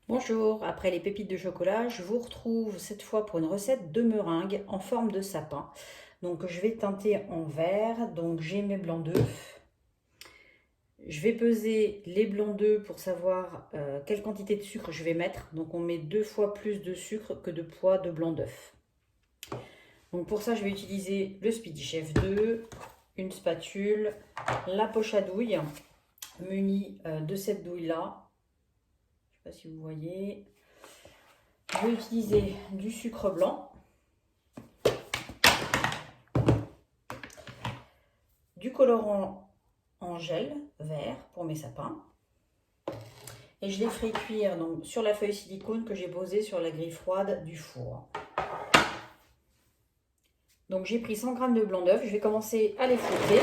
Bonjour, après les pépites de chocolat, je vous retrouve cette fois pour une recette de meringue en forme de sapin. Donc je vais teinter en vert, donc j'ai mes blancs d'œufs. Je vais peser les blancs d'œufs pour savoir quelle quantité de sucre je vais mettre. Donc on met 2 fois plus de sucre que de poids de blanc d'œuf. Donc pour ça je vais utiliser le Speedy Chef 2, une spatule, la poche à douille munie de cette douille là. Je ne sais pas si vous voyez. Je vais utiliser du sucre blanc, du colorant en gel vert pour mes sapins. Et je les ferai cuire donc, sur la feuille silicone que j'ai posée sur la grille froide du four. Donc j'ai pris 100 g de blanc d'œuf, je vais commencer à les fouetter.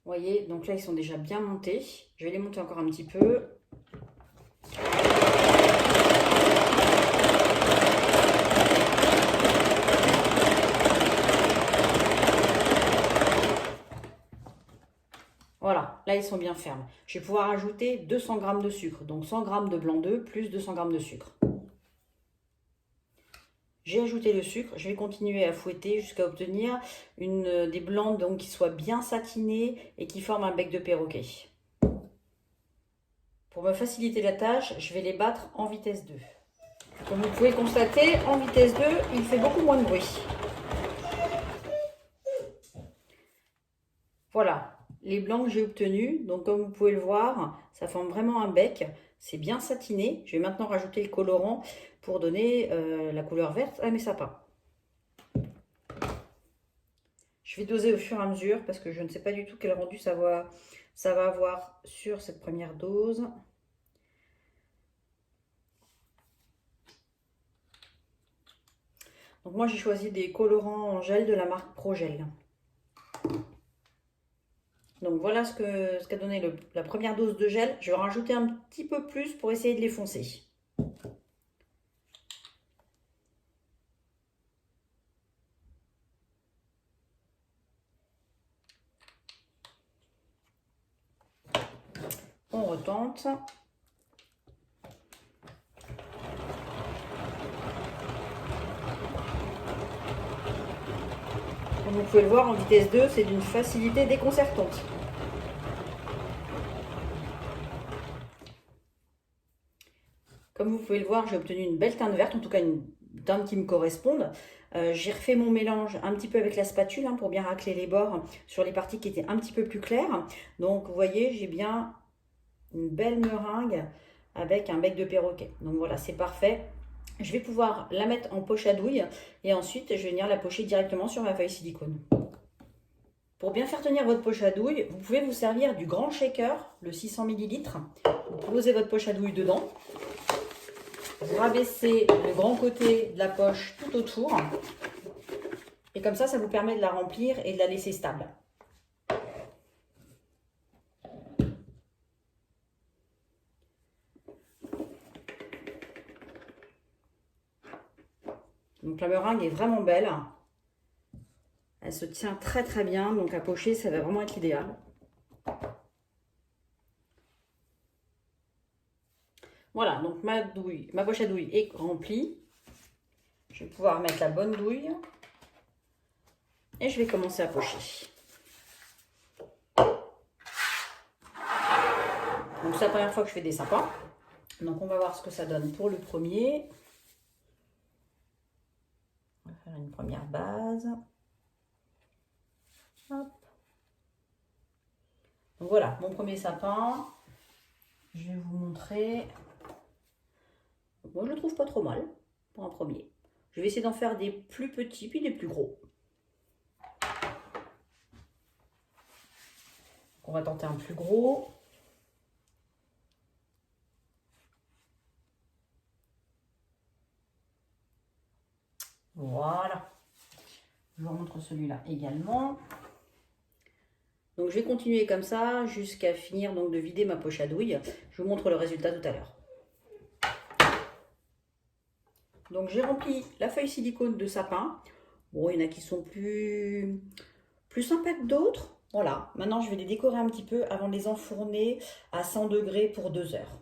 Vous voyez, donc là ils sont déjà bien montés. Je vais les monter encore un petit peu. Voilà, là ils sont bien fermes. Je vais pouvoir ajouter 200 g de sucre, donc 100 g de blanc d'œuf plus 200 g de sucre. J'ai ajouté le sucre, je vais continuer à fouetter jusqu'à obtenir des blancs donc, qui soient bien satinés et qui forment un bec de perroquet. Pour me faciliter la tâche, je vais les battre en vitesse 2. Comme vous pouvez le constater, en vitesse 2, il fait beaucoup moins de bruit. Voilà, les blancs que j'ai obtenus, donc comme vous pouvez le voir, ça forme vraiment un bec. C'est bien satiné. Je vais maintenant rajouter le colorant pour donner la couleur verte à mes sapins. Je vais doser au fur et à mesure parce que je ne sais pas du tout quel rendu ça va avoir sur cette première dose. Donc moi j'ai choisi des colorants en gel de la marque Progel. Donc voilà ce qu'a donné la première dose de gel. Je vais rajouter un petit peu plus pour essayer de les foncer. On retente. Comme vous pouvez le voir, en vitesse 2, c'est d'une facilité déconcertante. Comme vous pouvez le voir, j'ai obtenu une belle teinte verte, en tout cas une teinte qui me corresponde. J'ai refait mon mélange un petit peu avec la spatule pour bien racler les bords sur les parties qui étaient un petit peu plus claires. Donc vous voyez, j'ai bien une belle meringue avec un bec de perroquet. Donc voilà, c'est parfait. Je vais pouvoir la mettre en poche à douille et ensuite je vais venir la pocher directement sur ma feuille silicone. Pour bien faire tenir votre poche à douille, vous pouvez vous servir du grand shaker, le 600 ml. Vous posez votre poche à douille dedans. Vous rabaissez le grand côté de la poche tout autour. Et comme ça vous permet de la remplir et de la laisser stable. Donc la meringue est vraiment belle. Elle se tient très très bien, donc à pocher, ça va vraiment être l'idéal. Voilà, donc ma poche à douille est remplie. Je vais pouvoir mettre la bonne douille. Et je vais commencer à pocher. Donc c'est la première fois que je fais des sapins. Donc on va voir ce que ça donne pour le premier. On va faire une première base. Hop. Donc voilà, mon premier sapin. Je vais vous montrer. Moi je le trouve pas trop mal pour un premier. Je vais essayer d'en faire des plus petits puis des plus gros. On va tenter un plus gros. Voilà. Je vous montre celui-là également. Donc je vais continuer comme ça jusqu'à finir donc de vider ma poche à douille. Je vous montre le résultat tout à l'heure. Donc j'ai rempli la feuille silicone de sapin. Bon, il y en a qui sont plus sympas que d'autres. Voilà, maintenant je vais les décorer un petit peu avant de les enfourner à 100 degrés pour 2 heures.